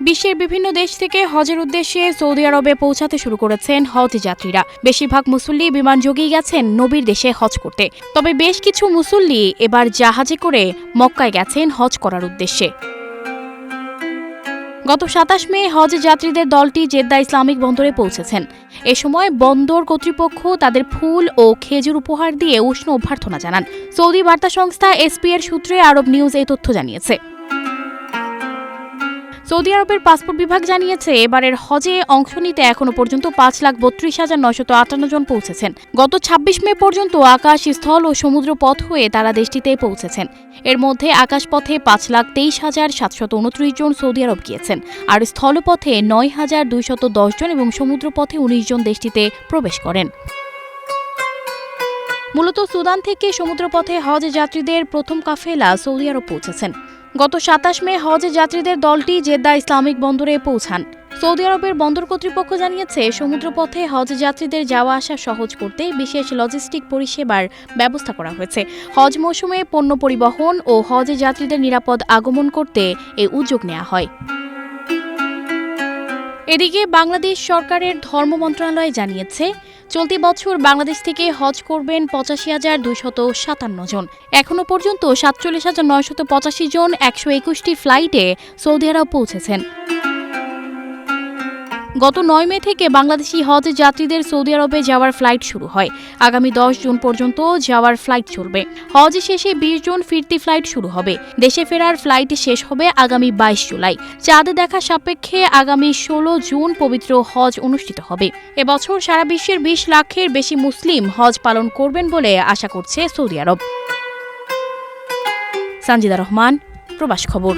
বিশ্বের বিভিন্ন দেশ থেকে হজের উদ্দেশ্যে সৌদি আরবে পৌঁছাতে শুরু করেছেন হজ যাত্রীরা। বেশিরভাগ মুসল্লি বিমানযোগেই গেছেন নবীর দেশে হজ করতে। তবে বেশ কিছু মুসল্লি এবার জাহাজে করে মক্কায় গেছেন হজ করার উদ্দেশ্যে। গত ২৭ মে হজ যাত্রীদের দলটি জেদ্দা ইসলামিক বন্দরে পৌঁছেছেন। এ সময় বন্দর কর্তৃপক্ষ তাদের ফুল ও খেজুর উপহার দিয়ে উষ্ণ অভ্যর্থনা জানান। সৌদি বার্তা সংস্থা এসপি এর সূত্রে আরব নিউজ এই তথ্য জানিয়েছে। সৌদি আরবের পাসপোর্ট বিভাগ জানিয়েছে, এবারের হজে অংশ নিতে এখনো পর্যন্ত ৫,৩২,৯৫৮ জন পৌঁছেছেন। গত ২৬ মে পর্যন্ত আকাশ, স্থল ও সমুদ্র পথ হয়ে তারা দেশটিতে পৌঁছেছেন। এর মধ্যে আকাশপথে ৫,২৩,৭২৯ জন সৌদি আরব গিয়েছেন, আর স্থলপথে ৯,২১০ জন এবং সমুদ্রপথে ১৯ জন দেশটিতে প্রবেশ করেন। মূলত সুদান থেকে সমুদ্রপথে হজ যাত্রীদের প্রথম কাফেলা সৌদি আরব পৌঁছেছেন। গত ২৭ মে হজ যাত্রীদের দলটি জেদ্দা ইসলামিক বন্দরে পৌঁছান। সৌদি আরবের বন্দর কর্তৃপক্ষ জানিয়েছে, সমুদ্রপথে হজ যাত্রীদের যাওয়া আসা সহজ করতে বিশেষ লজিস্টিক পরিষেবার ব্যবস্থা করা হয়েছে। হজ মৌসুমে পণ্য পরিবহন ও হজ যাত্রীদের নিরাপদ আগমন করতে এই উদ্যোগ নেওয়া হয়। এদিকে বাংলাদেশ সরকারের ধর্ম মন্ত্রণালয় জানিয়েছে, চলতি বছর বাংলাদেশ থেকে হজ করবেন ৮৫,২৫৭ জন। এখনো পর্যন্ত ৪৭,৯৮৫ জন ১২১টি ফ্লাইটে সৌদি আরব পৌঁছেছেন। গত ৯ মে থেকে বাংলাদেশি হজ যাত্রীদের সৌদি আরবে যাওয়ার ফ্লাইট শুরু হয়। আগামী ১০ জুন পর্যন্ত যাওয়ার ফ্লাইট চলবে। হজ শেষে ২০ জুন ফিরতি ফ্লাইট শুরু হবে। দেশে ফেরার ফ্লাইট শেষ হবে আগামী ২২ জুলাই। চাঁদ দেখা সাপেক্ষে আগামী ১৬ জুন পবিত্র হজ অনুষ্ঠিত হবে। এবছর সারা বিশ্বের ২০ লাখের বেশি মুসলিম হজ পালন করবেন বলে আশা করছে সৌদি আরব। সানজিদা রহমান, প্রবাস খবর।